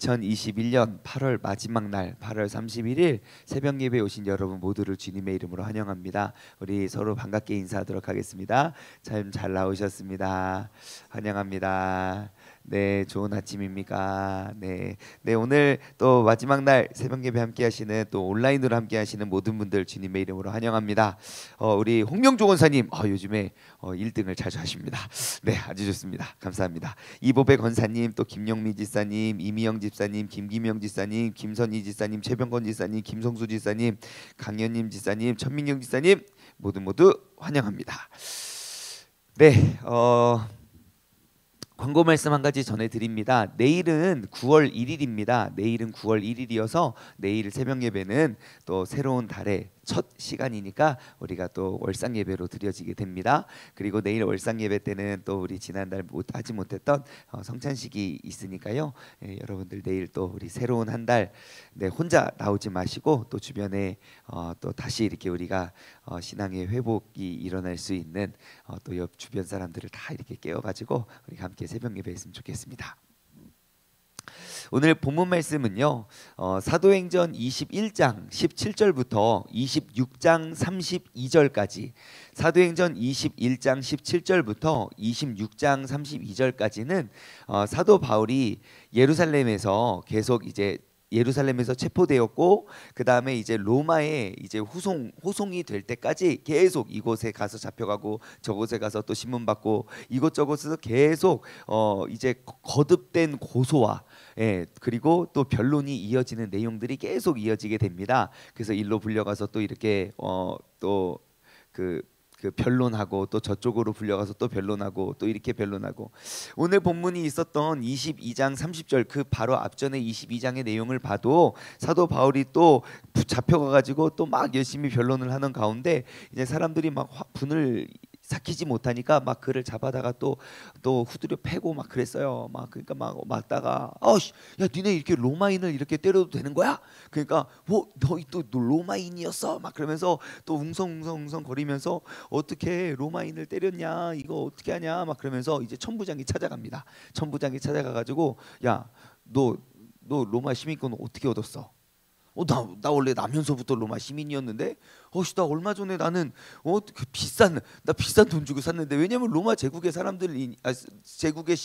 2021년 8월 마지막 날 8월 31일 새벽 예배 오신 여러분 모두를 주님의 이름으로 환영합니다. 우리 서로 반갑게 인사하도록 하겠습니다. 잘 나오셨습니다. 환영합니다. 네, 좋은 아침입니까? 네, 오늘 또 마지막 날 새벽 예배 함께 하시는 또 온라인으로 함께 하시는 모든 분들 주님의 이름으로 환영합니다. 우리 홍명조 권사님 요즘에 1등을 자주 하십니다. 네, 아주 좋습니다. 감사합니다. 이보배 권사님, 또 김영미 지사님, 이미영 집사님, 김기명 지사님, 김선희 지사님, 최병건 지사님, 김성수 지사님, 강현님 지사님, 천민경 지사님 모두 환영합니다. 네, 광고 말씀 한 가지 전해드립니다. 내일은 9월 1일입니다. 내일은 9월 1일이어서 내일 새벽 예배는 또 새로운 달의 첫 시간이니까 우리가 또 월상 예배로 드려지게 됩니다. 그리고 내일 월상 예배 때는 또 우리 지난달 하지 못했던 성찬식이 있으니까요. 여러분들 내일 또 우리 새로운 한 달 혼자 나오지 마시고 또 주변에 또 다시 이렇게 우리가 신앙의 회복이 일어날 수 있는 또 옆 주변 사람들을 다 이렇게 깨워가지고 우리가 함께 새벽 예배했으면 좋겠습니다. 오늘 본문 말씀은요, 사도행전 21장 17절부터 26장 32절까지, 사도행전 21장 17절부터 26장 32절까지는 사도 바울이 예루살렘에서 계속 이제 예루살렘에서 체포되었고 그 다음에 이제 로마에 이제 호송이 될 때까지 계속 이곳에 가서 잡혀가고 저곳에 가서 또 신문 받고 이곳저곳에서 계속 이제 거듭된 고소와 그리고 또 변론이 이어지는 내용들이 계속 이어지게 됩니다. 그래서 일로 불려가서 또 이렇게 또 그 변론하고 또 저쪽으로 불려가서 또 변론하고 또 이렇게 변론하고, 오늘 본문이 있었던 22장 30절 그 바로 앞전에 22장의 내용을 봐도 사도 바울이 또 잡혀가가지고 또 막 열심히 변론을 하는 가운데 이제 사람들이 막 분을 삭히지 못하니까 막 그를 잡아다가 또 후드려 패고 막 그랬어요. 막 그러니까 막 맞다가 야 니네 이렇게 로마인을 이렇게 때려도 되는 거야? 그러니까 너희 또 로마인이었어? 막 그러면서 또 웅성웅성 거리면서 어떻게 로마인을 때렸냐, 이거 어떻게 하냐 막 그러면서 이제 천부장이 찾아갑니다. 천부장이 찾아가가지고 야 너 로마 시민권 어떻게 얻었어? 나 원래 나면서부터 로마 시민이었는데 나 얼마 전에 나는 비싼 돈 주고 샀는데, 왜냐면 로마 제국의 사람들이 제국의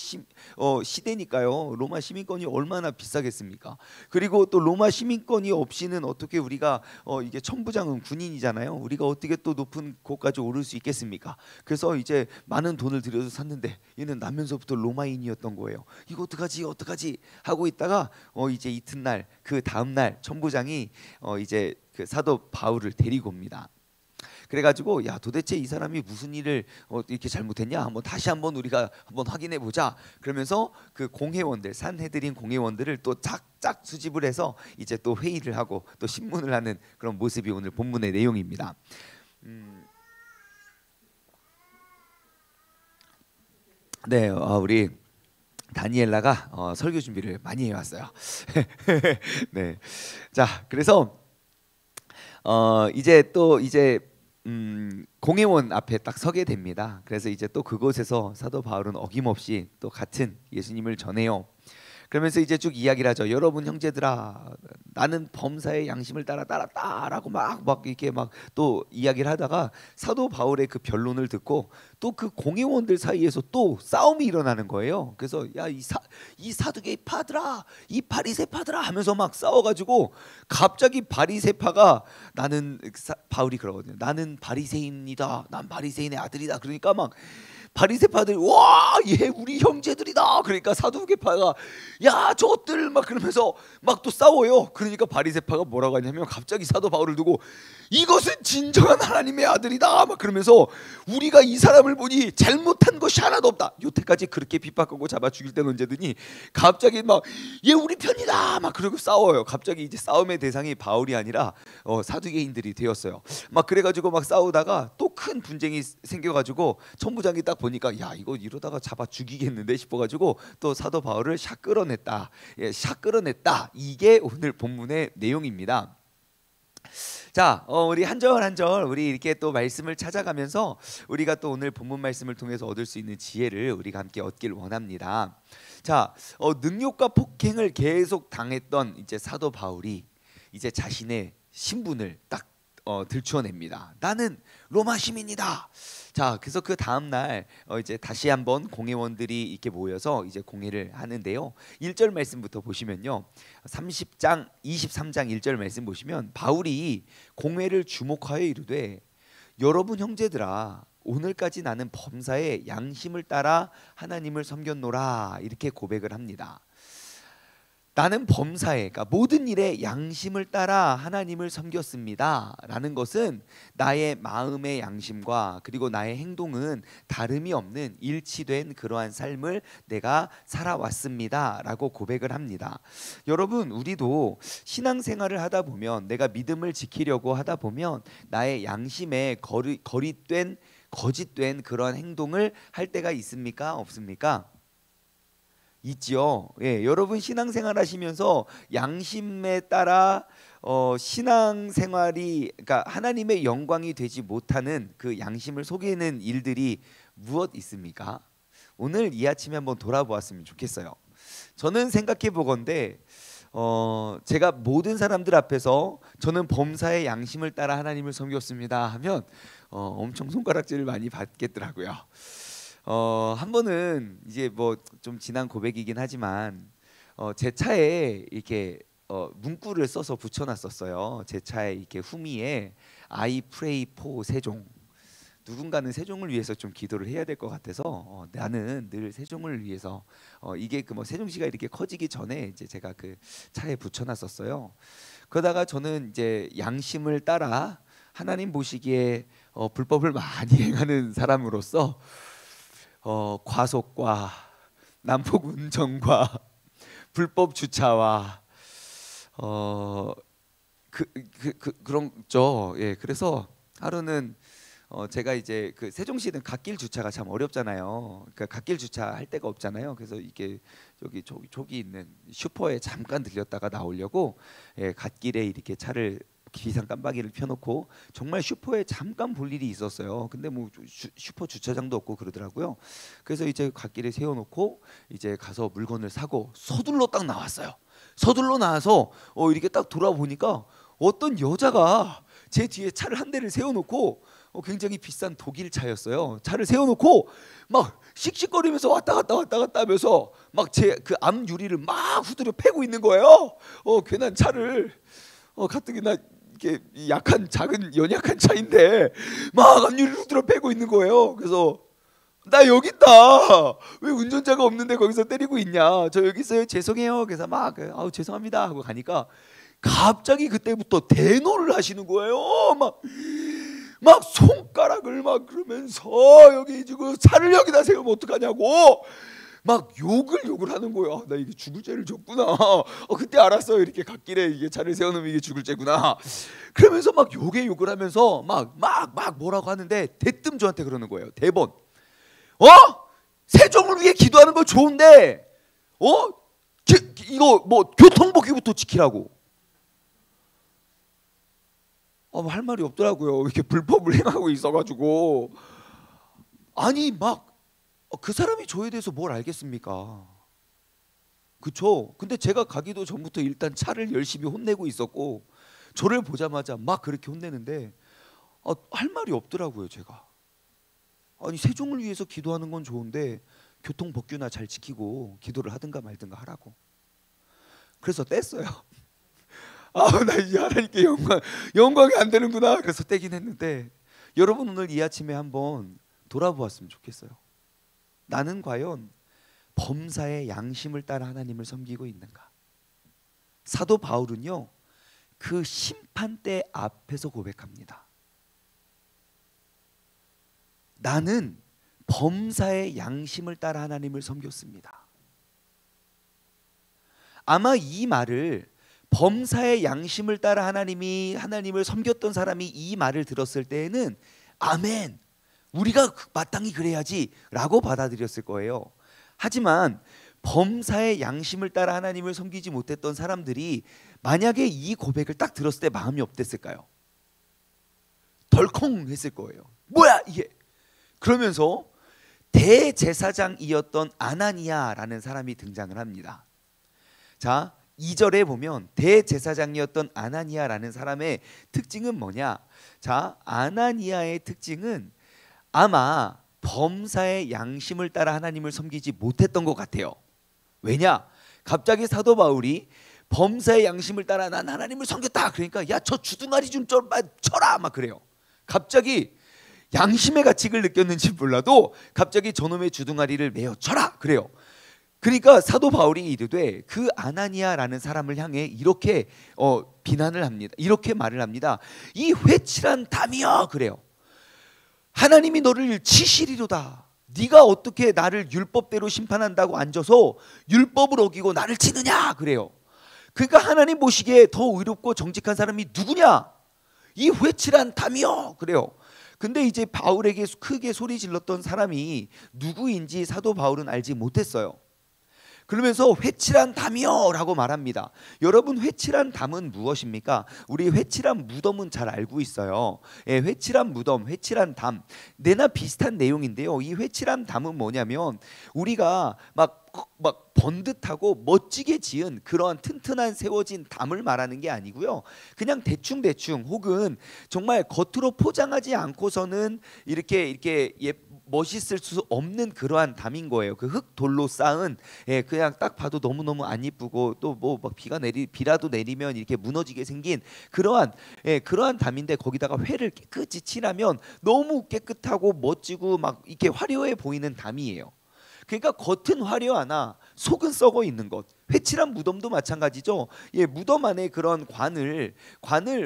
시대니까요. 로마 시민권이 얼마나 비싸겠습니까? 그리고 또 로마 시민권이 없이는 어떻게 우리가 이게 천부장은 군인이잖아요. 우리가 어떻게 또 높은 곳까지 오를 수 있겠습니까? 그래서 이제 많은 돈을 들여서 샀는데 얘는 나면서부터 로마인이었던 거예요. 이거 어떡하지 하고 있다가 이제 이튿날 그 다음 날 천부장이 이제 그 사도 바울을 데리고 옵니다. 그래가지고 야 도대체 이 사람이 무슨 일을 이렇게 잘못했냐, 다시 한번 우리가 한번 확인해 보자. 그러면서 그 공회원들, 산헤드린 공회원들을 또 쫙쫙 수집을 해서 이제 또 회의를 하고 또 신문을 하는 그런 모습이 오늘 본문의 내용입니다. 네, 우리 다니엘라가 설교 준비를 많이 해왔어요. 네, 자 그래서 이제 공회원 앞에 딱 서게 됩니다. 그래서 이제 또 그곳에서 사도 바울은 어김없이 또 같은 예수님을 전해요. 그러면서 이제 쭉 이야기를 하죠. 여러분 형제들아, 나는 범사의 양심을 따랐다라고 막 이렇게 막 또 이야기를 하다가 사도 바울의 그 변론을 듣고 또 그 공회원들 사이에서 또 싸움이 일어나는 거예요. 그래서 야 이 사두개파들아, 이 바리새파들아 하면서 막 싸워가지고 갑자기 바리새파가 바울이 그러거든요. 나는 바리새인이다. 난 바리새인의 아들이다. 그러니까 막 바리새파들이 얘 우리 형제들이다. 그러니까 사두개파가 야 저것들 막 그러면서 막 또 싸워요. 그러니까 바리새파가 뭐라고 하냐면 갑자기 사도 바울을 두고 이것은 진정한 하나님의 아들이다 막 그러면서 우리가 이 사람을 보니 잘못한 것이 하나도 없다. 여태까지 그렇게 핍박하고 잡아 죽일 때는 언제더니 갑자기 막 얘 우리 편이다 막 그러고 싸워요. 갑자기 이제 싸움의 대상이 바울이 아니라 사두개인들이 되었어요. 막 그래가지고 막 싸우다가 또 큰 분쟁이 생겨가지고 천부장이 딱 보니까 야 이거 이러다가 잡아 죽이겠는데 싶어가지고 또 사도 바울을 샥 끌어냈다. 샥 끌어냈다. 이게 오늘 본문의 내용입니다. 자, 우리 한 절 한 절 우리 이렇게 또 말씀을 찾아가면서 우리가 또 오늘 본문 말씀을 통해서 얻을 수 있는 지혜를 우리가 함께 얻길 원합니다. 자, 능욕과 폭행을 계속 당했던 이제 사도 바울이 이제 자신의 신분을 딱 들추어냅니다. 나는 로마 시민이다. 자, 그래서 그 다음 날 이제 다시 한번 공회원들이 이렇게 모여서 이제 공회를 하는데요. 1절 말씀부터 보시면요. 30장 23장 1절 말씀 보시면 바울이 공회를 주목하여 이르되 여러분 형제들아 오늘까지 나는 범사에 양심을 따라 하나님을 섬겼노라 이렇게 고백을 합니다. 나는 범사에 그러니까 모든 일에 양심을 따라 하나님을 섬겼습니다 라는 것은 나의 마음의 양심과 그리고 나의 행동은 다름이 없는 일치된 그러한 삶을 내가 살아왔습니다 라고 고백을 합니다. 여러분 우리도 신앙생활을 하다 보면 내가 믿음을 지키려고 하다 보면 나의 양심에 거짓된 그런 행동을 할 때가 있습니까? 없습니까? 있지요. 예, 여러분 신앙생활 하시면서 양심에 따라 신앙생활이 그러니까 하나님의 영광이 되지 못하는 그 양심을 속이는 일들이 무엇 있습니까? 오늘 이 아침에 한번 돌아보았으면 좋겠어요. 저는 생각해 보건대 제가 모든 사람들 앞에서 저는 범사의 양심을 따라 하나님을 섬겼습니다 하면 엄청 손가락질을 많이 받겠더라고요. 한 번은 이제 뭐 좀 지난 고백이긴 하지만 제 차에 이렇게 문구를 써서 붙여놨었어요. 제 차에 이렇게 후미에 I pray for 세종. 누군가는 세종을 위해서 좀 기도를 해야 될 것 같아서 나는 늘 세종을 위해서 이게 그 뭐 세종시가 이렇게 커지기 전에 이제 제가 그 차에 붙여놨었어요. 그러다가 저는 이제 양심을 따라 하나님 보시기에 불법을 많이 행하는 사람으로서 과속과 난폭 운전과 불법 주차와 그런죠. 예, 그래서 하루는 제가 이제 그 세종시는 갓길 주차가 참 어렵잖아요. 그러니까 갓길 주차할 데가 없잖아요. 그래서 이게 저기 있는 슈퍼에 잠깐 들렸다가 나오려고 갓길에 이렇게 차를 비상 깜빡이를 켜놓고 정말 슈퍼에 잠깐 볼 일이 있었어요. 근데 뭐 슈퍼 주차장도 없고 그러더라고요. 그래서 이제 갓길에 세워놓고 이제 가서 물건을 사고 서둘러 딱 나왔어요. 서둘러 나와서 이렇게 딱 돌아보니까 어떤 여자가 제 뒤에 차를 한 대를 세워놓고 굉장히 비싼 독일 차였어요. 차를 세워놓고 막 씩씩거리면서 왔다 갔다 하면서 막 제 그 앞 유리를 막 후드려 패고 있는 거예요. 괜한 차를 가뜩이나 이렇게 약한 작은 연약한 차인데 막 앞유리를 후드려 패고 있는 거예요. 그래서 나 여기 있다. 왜 운전자가 없는데 거기서 때리고 있냐? 저 여기 있어요. 죄송해요. 그래서 막 아우 죄송합니다 하고 가니까 갑자기 그때부터 대노를 하시는 거예요. 막 손가락을 막 그러면서 여기 지금 차를 여기다 세우면 어떡하냐고 막 욕을 하는 거예요. 나 이게 죽을 죄를 졌구나. 그때 알았어요. 이렇게 갓길에 이게 차를 세워놓으면 이게 죽을 죄구나. 그러면서 막 욕을 하면서 막 뭐라고 하는데 대뜸 저한테 그러는 거예요. 대번 세종을 위해 기도하는 거 좋은데 이거 뭐 교통법규부터 지키라고. 할 말이 없더라고요. 이렇게 불법을 행하고 있어가지고 아니 막 그 사람이 저에 대해서 뭘 알겠습니까? 그쵸? 근데 제가 가기도 전부터 일단 차를 열심히 혼내고 있었고 저를 보자마자 막 그렇게 혼내는데 할 말이 없더라고요. 제가 아니 세종을 위해서 기도하는 건 좋은데 교통법규나 잘 지키고 기도를 하든가 말든가 하라고. 그래서 뗐어요. 나 이제 하나님께 영광이 안 되는구나. 그래서 떼긴 했는데 여러분 오늘 이 아침에 한번 돌아보았으면 좋겠어요. 나는 과연 범사의 양심을 따라 하나님을 섬기고 있는가? 사도 바울은요 그 심판대 앞에서 고백합니다. 나는 범사의 양심을 따라 하나님을 섬겼습니다. 아마 이 말을 범사의 양심을 따라 하나님을 섬겼던 사람이 이 말을 들었을 때에는 아멘, 우리가 마땅히 그래야지 라고 받아들였을 거예요. 하지만 범사의 양심을 따라 하나님을 섬기지 못했던 사람들이 만약에 이 고백을 딱 들었을 때 마음이 어땠을까요? 덜컹 했을 거예요. 뭐야 이게? 그러면서 대제사장이었던 아나니아라는 사람이 등장을 합니다. 자, 2절에 보면 대제사장이었던 아나니아라는 사람의 특징은 뭐냐? 자, 아나니아의 특징은 아마 범사의 양심을 따라 하나님을 섬기지 못했던 것 같아요. 왜냐? 갑자기 사도 바울이 범사의 양심을 따라 난 하나님을 섬겼다. 그러니까 야, 저 주둥아리 좀 쳐라 막 그래요. 갑자기 양심의 가책을 느꼈는지 몰라도 갑자기 저놈의 주둥아리를 메어 쳐라 그래요. 그러니까 사도 바울이 이르되 그 아나니아라는 사람을 향해 이렇게 비난을 합니다. 이렇게 말을 합니다. 이 회칠한 담이여 그래요. 하나님이 너를 치시리로다. 네가 어떻게 나를 율법대로 심판한다고 앉아서 율법을 어기고 나를 치느냐 그래요. 그러니까 하나님 보시기에 더 의롭고 정직한 사람이 누구냐? 이 회칠한 담이여 그래요. 근데 이제 바울에게 크게 소리 질렀던 사람이 누구인지 사도 바울은 알지 못했어요. 그러면서 회칠한 담이여 라고 말합니다. 여러분, 회칠한 담은 무엇입니까? 우리 회칠한 무덤은 잘 알고 있어요. 예, 회칠한 무덤, 회칠한 담 내나 비슷한 내용인데요. 이 회칠한 담은 뭐냐면 우리가 막 번듯하고 멋지게 지은 그런 튼튼한 세워진 담을 말하는 게 아니고요. 그냥 대충 혹은 정말 겉으로 포장하지 않고서는 이렇게 멋있을 수 없는 그러한 담인 거예요. 그 흙돌로 쌓은 그냥 딱 봐도 너무너무 안 이쁘고 또 뭐 비라도 내리면 이렇게 무너지게 생긴 그러한 담인데 거기다가 회를 깨끗이 칠하면 너무 깨끗하고 멋지고 막 이렇게 화려해 보이는 담이에요. 그러니까 겉은 화려하나 속은 썩어 있는 것. 회칠한 무덤도 마찬가지죠. 예, 무덤 안에 그런 관을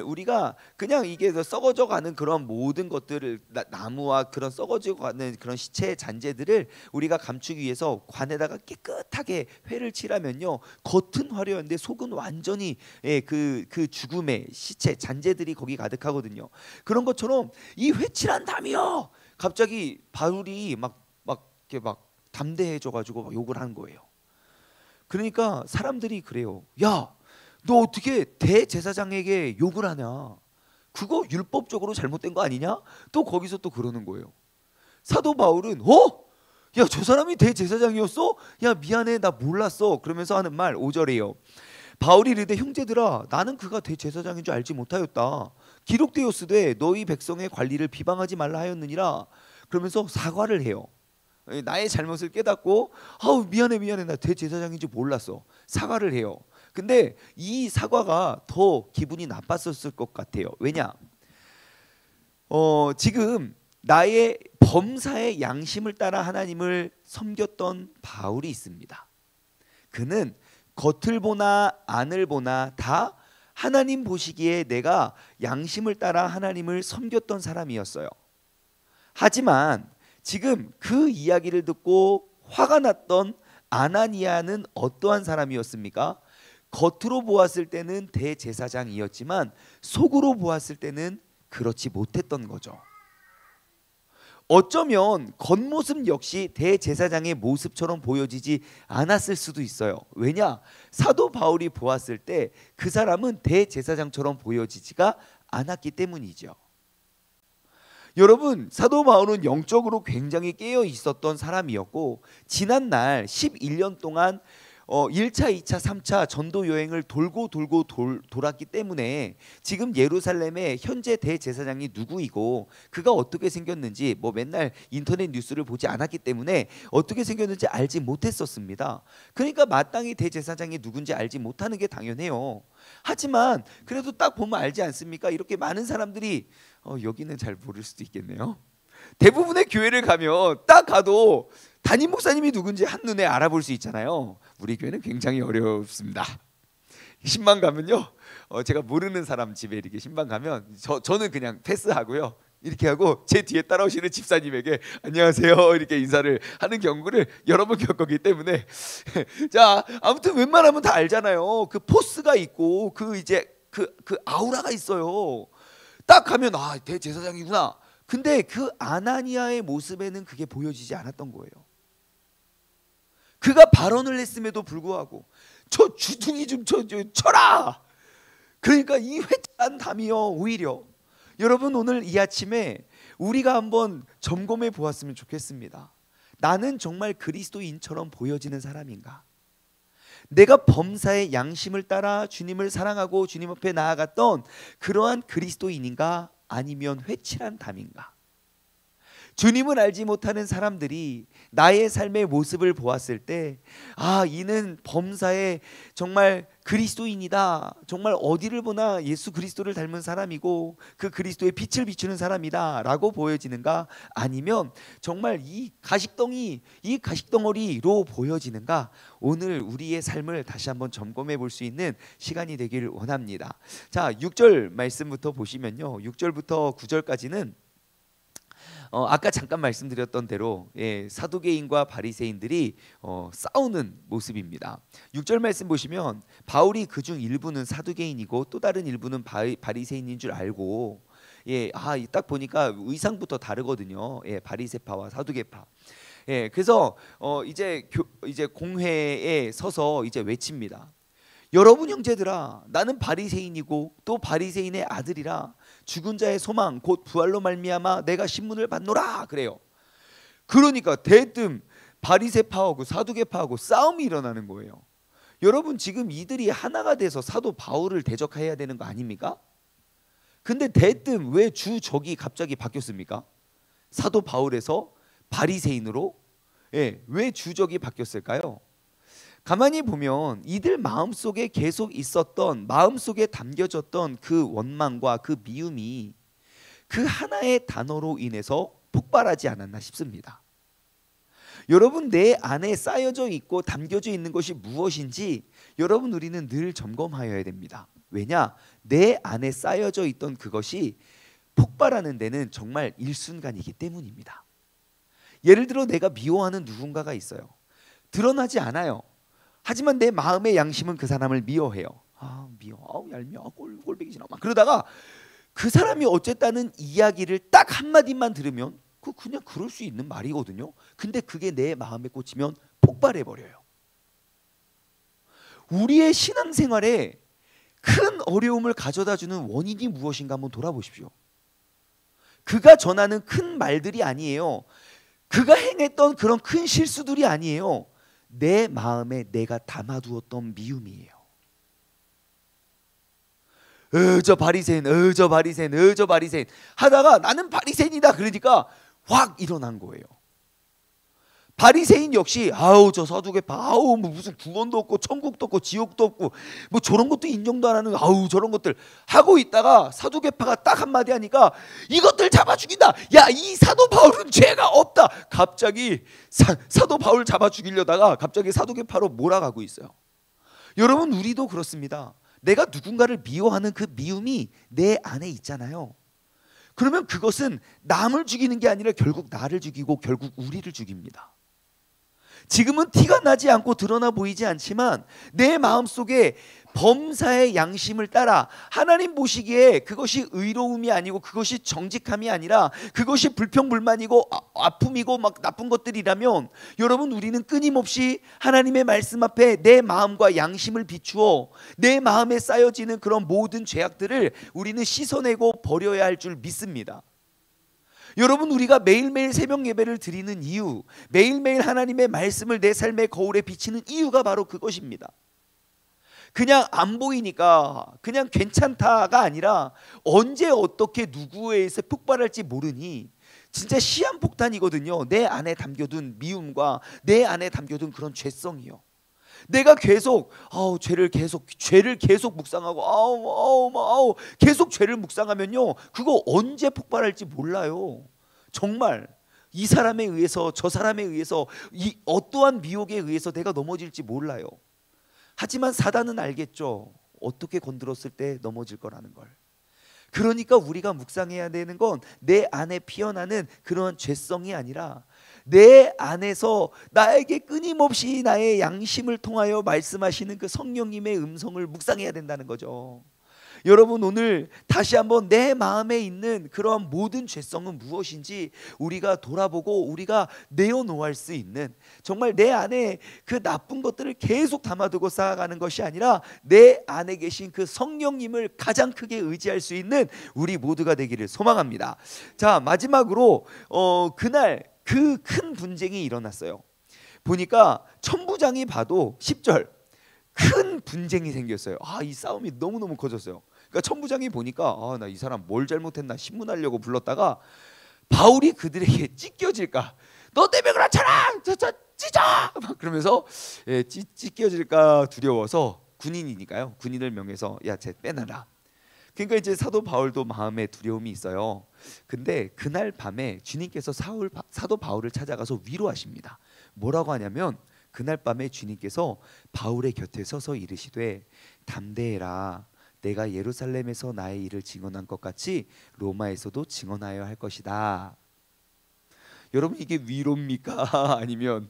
우리가 그냥 이게 썩어져 가는 그런 모든 것들을 나무와 그런 썩어져 가는 그런 시체의 잔재들을 우리가 감추기 위해서 관에다가 깨끗하게 회를 칠하면요, 겉은 화려한데 속은 완전히 그 죽음의 시체 잔재들이 거기 가득하거든요. 그런 것처럼 이 회칠한 담이요. 갑자기 바울이 막 담대해져가지고 욕을 하는 거예요. 그러니까 사람들이 그래요. 야, 너 어떻게 대제사장에게 욕을 하냐? 그거 율법적으로 잘못된 거 아니냐? 또 거기서 또 그러는 거예요. 사도 바울은 야, 저 사람이 대제사장이었어? 야, 미안해, 나 몰랐어. 그러면서 하는 말 5절이에요. 바울이 이르되 형제들아, 나는 그가 대제사장인 줄 알지 못하였다. 기록되었으되 너희 백성의 관리를 비방하지 말라 하였느니라. 그러면서 사과를 해요. 나의 잘못을 깨닫고 미안해 나 대제사장인 줄 몰랐어. 사과를 해요. 근데 이 사과가 더 기분이 나빴었을 것 같아요. 왜냐? 지금 나의 범사의 양심을 따라 하나님을 섬겼던 바울이 있습니다. 그는 겉을 보나 안을 보나 다 하나님 보시기에 내가 양심을 따라 하나님을 섬겼던 사람이었어요. 하지만 지금 그 이야기를 듣고 화가 났던 아나니아는 어떠한 사람이었습니까? 겉으로 보았을 때는 대제사장이었지만 속으로 보았을 때는 그렇지 못했던 거죠. 어쩌면 겉모습 역시 대제사장의 모습처럼 보여지지 않았을 수도 있어요. 왜냐? 사도 바울이 보았을 때 그 사람은 대제사장처럼 보여지지가 않았기 때문이죠. 여러분, 사도 바울은 영적으로 굉장히 깨어 있었던 사람이었고 지난날 11년 동안 1차, 2차, 3차 전도 여행을 돌았기 때문에 지금 예루살렘의 현재 대제사장이 누구이고 그가 어떻게 생겼는지 맨날 인터넷 뉴스를 보지 않았기 때문에 어떻게 생겼는지 알지 못했었습니다. 그러니까 마땅히 대제사장이 누군지 알지 못하는 게 당연해요. 하지만 그래도 딱 보면 알지 않습니까? 이렇게 많은 사람들이 여기는 잘 모를 수도 있겠네요. 대부분의 교회를 가면 딱 가도 담임 목사님이 누군지 한눈에 알아볼 수 있잖아요. 우리 교회는 굉장히 어렵습니다. 신방 가면요, 제가 모르는 사람 집에 이렇게 신방 가면 저는 그냥 패스하고요, 이렇게 하고 제 뒤에 따라오시는 집사님에게 안녕하세요 이렇게 인사를 하는 경우를 여러 번 겪었기 때문에 자, 아무튼 웬만하면 다 알잖아요. 그 포스가 있고 그 아우라가 있어요. 딱 가면 대제사장이구나. 근데 그 아나니아의 모습에는 그게 보여지지 않았던 거예요. 그가 발언을 했음에도 불구하고 저 주둥이 좀 쳐라. 그러니까 이 회칠한 담이요, 오히려 여러분 오늘 이 아침에 우리가 한번 점검해 보았으면 좋겠습니다. 나는 정말 그리스도인처럼 보여지는 사람인가? 내가 범사의 양심을 따라 주님을 사랑하고 주님 앞에 나아갔던 그러한 그리스도인인가? 아니면 회칠한 담인가? 주님을 알지 못하는 사람들이 나의 삶의 모습을 보았을 때, 아, 이는 범사의 정말 그리스도인이다, 정말 어디를 보나 예수 그리스도를 닮은 사람이고 그 그리스도의 빛을 비추는 사람이다 라고 보여지는가? 아니면 정말 이 가식덩어리로 보여지는가? 오늘 우리의 삶을 다시 한번 점검해 볼 수 있는 시간이 되기를 원합니다. 자, 6절 말씀부터 보시면요, 6절부터 9절까지는 아까 잠깐 말씀드렸던 대로 사두개인과 바리새인들이 싸우는 모습입니다. 6절 말씀 보시면 바울이 그중 일부는 사두개인이고 또 다른 일부는 바리새인인 줄 알고, 딱 보니까 의상부터 다르거든요. 바리새파와 사두개파. 그래서 이제 공회에 서서 이제 외칩니다. 여러분 형제들아, 나는 바리새인이고 또 바리새인의 아들이라 죽은 자의 소망 곧 부활로 말미암아 내가 신문을 받노라 그래요. 그러니까 대뜸 바리새파하고 사두개파하고 싸움이 일어나는 거예요. 여러분 지금 이들이 하나가 돼서 사도 바울을 대적해야 되는 거 아닙니까? 근데 대뜸 왜 주적이 갑자기 바뀌었습니까? 사도 바울에서 바리새인으로 왜 주적이 바뀌었을까요? 가만히 보면 이들 마음속에 계속 있었던, 마음속에 담겨졌던 그 원망과 그 미움이 그 하나의 단어로 인해서 폭발하지 않았나 싶습니다. 여러분, 내 안에 쌓여져 있고 담겨져 있는 것이 무엇인지 여러분 우리는 늘 점검하여야 됩니다. 왜냐? 내 안에 쌓여져 있던 그것이 폭발하는 데는 정말 일순간이기 때문입니다. 예를 들어 내가 미워하는 누군가가 있어요. 드러나지 않아요. 하지만 내 마음의 양심은 그 사람을 미워해요. 미워, 얄미워, 꼴배기 싫어. 막 그러다가 그 사람이 어쨌다는 이야기를 딱 한마디만 들으면 그냥 그럴 수 있는 말이거든요. 근데 그게 내 마음에 꽂히면 폭발해 버려요. 우리의 신앙생활에 큰 어려움을 가져다주는 원인이 무엇인가 한번 돌아보십시오. 그가 전하는 큰 말들이 아니에요. 그가 행했던 그런 큰 실수들이 아니에요. 내 마음에 내가 담아두었던 미움이에요. 저 바리새인, 저 바리새인, 저 바리새인 하다가 나는 바리새인이다 그러니까 확 일어난 거예요. 바리새인 역시 저 사두개파 뭐 무슨 구원도 없고 천국도 없고 지옥도 없고 뭐 저런 것도 인정도 안 하는 저런 것들 하고 있다가 사두개파가 딱 한마디 하니까 이것들 잡아 죽인다. 야, 이 사도 바울은 죄가 없다. 갑자기 사도 바울 잡아 죽이려다가 갑자기 사두개파로 몰아가고 있어요. 여러분, 우리도 그렇습니다. 내가 누군가를 미워하는 그 미움이 내 안에 있잖아요. 그러면 그것은 남을 죽이는 게 아니라 결국 나를 죽이고 결국 우리를 죽입니다. 지금은 티가 나지 않고 드러나 보이지 않지만 내 마음속에 범사의 양심을 따라 하나님 보시기에 그것이 의로움이 아니고 그것이 정직함이 아니라 그것이 불평불만이고 아픔이고 막 나쁜 것들이라면 여러분, 우리는 끊임없이 하나님의 말씀 앞에 내 마음과 양심을 비추어 내 마음에 쌓여지는 그런 모든 죄악들을 우리는 씻어내고 버려야 할 줄 믿습니다. 여러분, 우리가 매일매일 새벽 예배를 드리는 이유, 매일매일 하나님의 말씀을 내 삶의 거울에 비치는 이유가 바로 그것입니다. 그냥 안 보이니까 그냥 괜찮다가 아니라 언제 어떻게 누구에 의해서 폭발할지 모르니 진짜 시한폭탄이거든요. 내 안에 담겨둔 미움과 내 안에 담겨둔 그런 죄성이요. 내가 계속 죄를 계속 묵상하고 계속 죄를 묵상하면요, 그거 언제 폭발할지 몰라요. 정말 이 사람에 의해서 저 사람에 의해서 이 어떠한 미혹에 의해서 내가 넘어질지 몰라요. 하지만 사단은 알겠죠. 어떻게 건드렸을 때 넘어질 거라는 걸. 그러니까 우리가 묵상해야 되는 건 내 안에 피어나는 그런 죄성이 아니라 내 안에서 나에게 끊임없이 나의 양심을 통하여 말씀하시는 그 성령님의 음성을 묵상해야 된다는 거죠. 여러분, 오늘 다시 한번 내 마음에 있는 그런 모든 죄성은 무엇인지 우리가 돌아보고 우리가 내어놓을 수 있는, 정말 내 안에 그 나쁜 것들을 계속 담아두고 쌓아가는 것이 아니라 내 안에 계신 그 성령님을 가장 크게 의지할 수 있는 우리 모두가 되기를 소망합니다. 자, 마지막으로 그날 그 큰 분쟁이 일어났어요. 보니까 천부장이 봐도 10절 큰 분쟁이 생겼어요. 이 싸움이 너무너무 커졌어요. 그러니까 천부장이 보니까 나 이 사람 뭘 잘못했나 신문하려고 불렀다가 바울이 그들에게 찢겨질까, 너 때문에 그렇잖아, 찢어! 막 그러면서 찢겨질까 두려워서, 군인이니까요, 군인을 명해서 야, 쟤 빼놔라. 그러니까 이제 사도 바울도 마음에 두려움이 있어요. 근데 그날 밤에 주님께서 사도 바울을 찾아가서 위로하십니다. 뭐라고 하냐면, 그날 밤에 주님께서 바울의 곁에 서서 이르시되 담대해라, 내가 예루살렘에서 나의 일을 증언한 것 같이 로마에서도 증언하여 할 것이다. 여러분, 이게 위로입니까? 아니면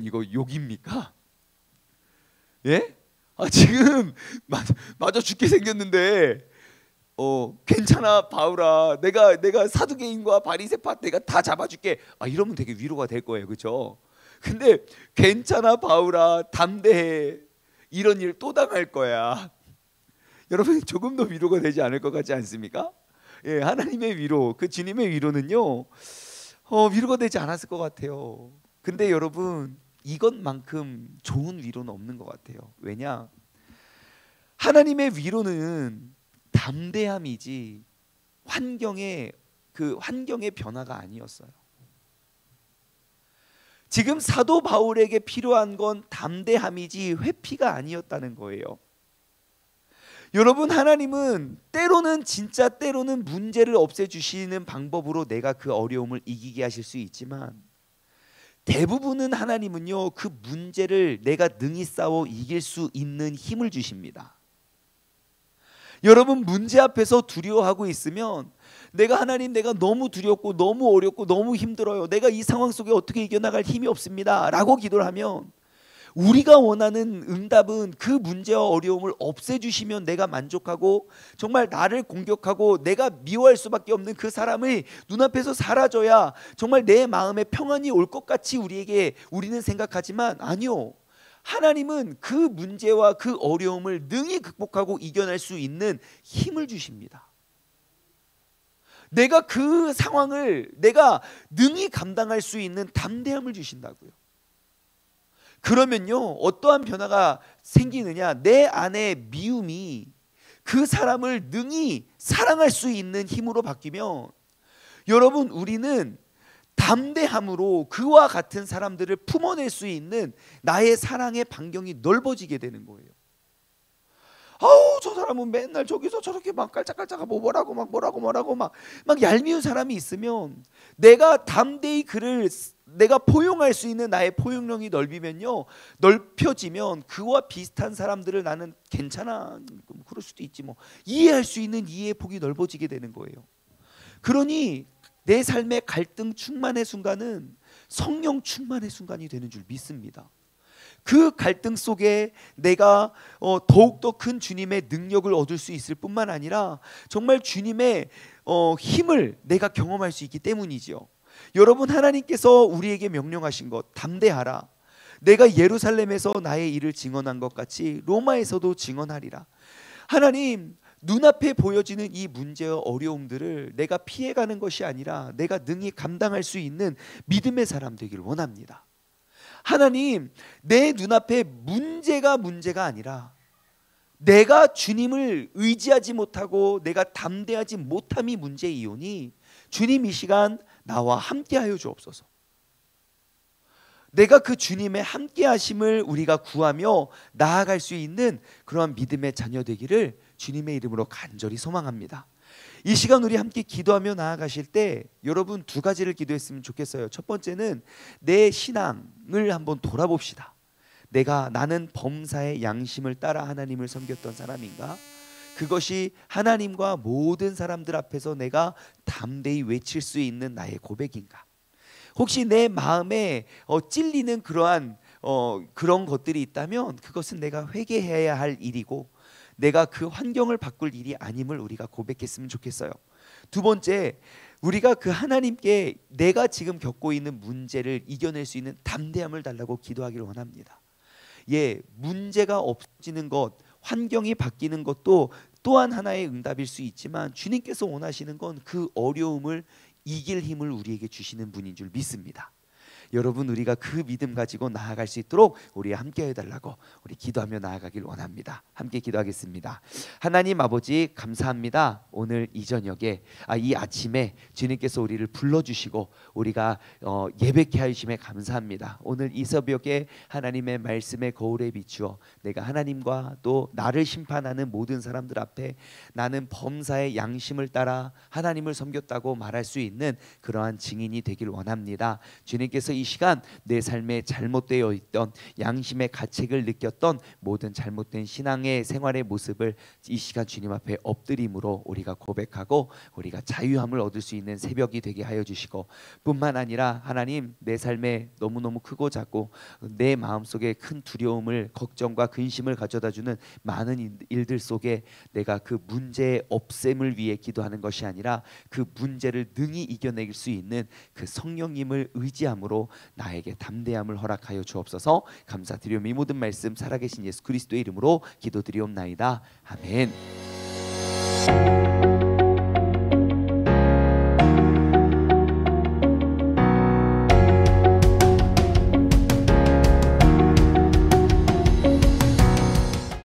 이거 욕입니까? 예? 지금 맞아 죽게 생겼는데 괜찮아 바울아, 내가 사두개인과 바리새파 내가 다 잡아줄게, 이러면 되게 위로가 될 거예요, 그렇죠? 근데 괜찮아 바울아, 담대해, 이런 일 또 당할 거야. 여러분, 조금 더 위로가 되지 않을 것 같지 않습니까? 예, 하나님의 위로, 그 주님의 위로는요, 위로가 되지 않았을 것 같아요. 근데 여러분, 이것만큼 좋은 위로는 없는 것 같아요. 왜냐? 하나님의 위로는 담대함이지 환경의 변화가 아니었어요. 지금 사도 바울에게 필요한 건 담대함이지 회피가 아니었다는 거예요. 여러분, 하나님은 때로는 문제를 없애주시는 방법으로 내가 그 어려움을 이기게 하실 수 있지만, 대부분은 하나님은요, 그 문제를 내가 능히 싸워 이길 수 있는 힘을 주십니다. 여러분, 문제 앞에서 두려워하고 있으면 하나님, 내가 너무 두렵고 너무 어렵고 너무 힘들어요, 내가 이 상황 속에 어떻게 이겨나갈 힘이 없습니다 라고 기도를 하면, 우리가 원하는 응답은 그 문제와 어려움을 없애주시면 내가 만족하고, 정말 나를 공격하고 내가 미워할 수밖에 없는 그 사람의 눈앞에서 사라져야 정말 내 마음에 평안이 올 것 같이 우리는 생각하지만, 아니요, 하나님은 그 문제와 그 어려움을 능히 극복하고 이겨낼 수 있는 힘을 주십니다. 내가 그 상황을 내가 능히 감당할 수 있는 담대함을 주신다고요. 그러면요, 어떠한 변화가 생기느냐, 내 안에 미움이 그 사람을 능히 사랑할 수 있는 힘으로 바뀌면, 여러분, 우리는 담대함으로 그와 같은 사람들을 품어낼 수 있는 나의 사랑의 반경이 넓어지게 되는 거예요. 저 사람은 맨날 저기서 저렇게 막 깔짝깔짝하고 뭐라고 막 얄미운 사람이 있으면, 내가 담대히 그를 내가 포용할 수 있는 나의 포용력이 넓혀지면 그와 비슷한 사람들을 나는 괜찮아, 그럴 수도 있지 뭐, 이해할 수 있는 이해의 폭이 넓어지게 되는 거예요. 그러니 내 삶의 갈등 충만의 순간은 성령 충만의 순간이 되는 줄 믿습니다. 그 갈등 속에 내가 더욱더 큰 주님의 능력을 얻을 수 있을 뿐만 아니라 정말 주님의 힘을 내가 경험할 수 있기 때문이지요. 여러분, 하나님께서 우리에게 명령하신 것, 담대하라, 내가 예루살렘에서 나의 일을 증언한 것 같이 로마에서도 증언하리라. 하나님, 눈앞에 보여지는 이 문제와 어려움들을 내가 피해가는 것이 아니라 내가 능히 감당할 수 있는 믿음의 사람 되기를 원합니다. 하나님, 내 눈앞에 문제가 아니라 내가 주님을 의지하지 못하고 내가 담대하지 못함이 문제이오니, 주님, 이 시간 나와 함께하여 주옵소서. 내가 그 주님의 함께하심을 우리가 구하며 나아갈 수 있는 그러한 믿음의 자녀 되기를 주님의 이름으로 간절히 소망합니다. 이 시간 우리 함께 기도하며 나아가실 때 여러분, 두 가지를 기도했으면 좋겠어요. 첫 번째는 내 신앙을 한번 돌아봅시다. 나는 범사의 양심을 따라 하나님을 섬겼던 사람인가? 그것이 하나님과 모든 사람들 앞에서 내가 담대히 외칠 수 있는 나의 고백인가? 혹시 내 마음에 찔리는 그런 것들이 있다면 그것은 내가 회개해야 할 일이고, 내가 그 환경을 바꿀 일이 아님을 우리가 고백했으면 좋겠어요. 두 번째, 우리가 그 하나님께 내가 지금 겪고 있는 문제를 이겨낼 수 있는 담대함을 달라고 기도하기를 원합니다. 예, 문제가 없어지는 것, 환경이 바뀌는 것도 또한 하나의 응답일 수 있지만 주님께서 원하시는 건 그 어려움을 이길 힘을 우리에게 주시는 분인 줄 믿습니다. 여러분, 우리가 그 믿음 가지고 나아갈 수 있도록 우리 함께 해달라고 우리 기도하며 나아가길 원합니다. 함께 기도하겠습니다. 하나님 아버지, 감사합니다. 오늘 이 저녁에 이 아침에 주님께서 우리를 불러주시고 우리가 예배케 하심에 감사합니다. 오늘 이 새벽에 하나님의 말씀의 거울에 비추어 내가 하나님과 또 나를 심판하는 모든 사람들 앞에 나는 범사의 양심을 따라 하나님을 섬겼다고 말할 수 있는 그러한 증인이 되길 원합니다. 주님께서 이 시간 내 삶에 잘못되어 있던 양심의 가책을 느꼈던 모든 잘못된 신앙의 생활의 모습을 이 시간 주님 앞에 엎드림으로 우리가 고백하고 우리가 자유함을 얻을 수 있는 새벽이 되게 하여 주시고, 뿐만 아니라 하나님, 내 삶에 너무너무 크고 작고 내 마음속에 큰 두려움을, 걱정과 근심을 가져다주는 많은 일들 속에 내가 그 문제의 없앰을 위해 기도하는 것이 아니라 그 문제를 능히 이겨낼 수 있는 그 성령님을 의지함으로 나에게 담대함을 허락하여 주옵소서. 감사드리며 이 모든 말씀 살아계신 예수 그리스도의 이름으로 기도드리옵나이다. 아멘.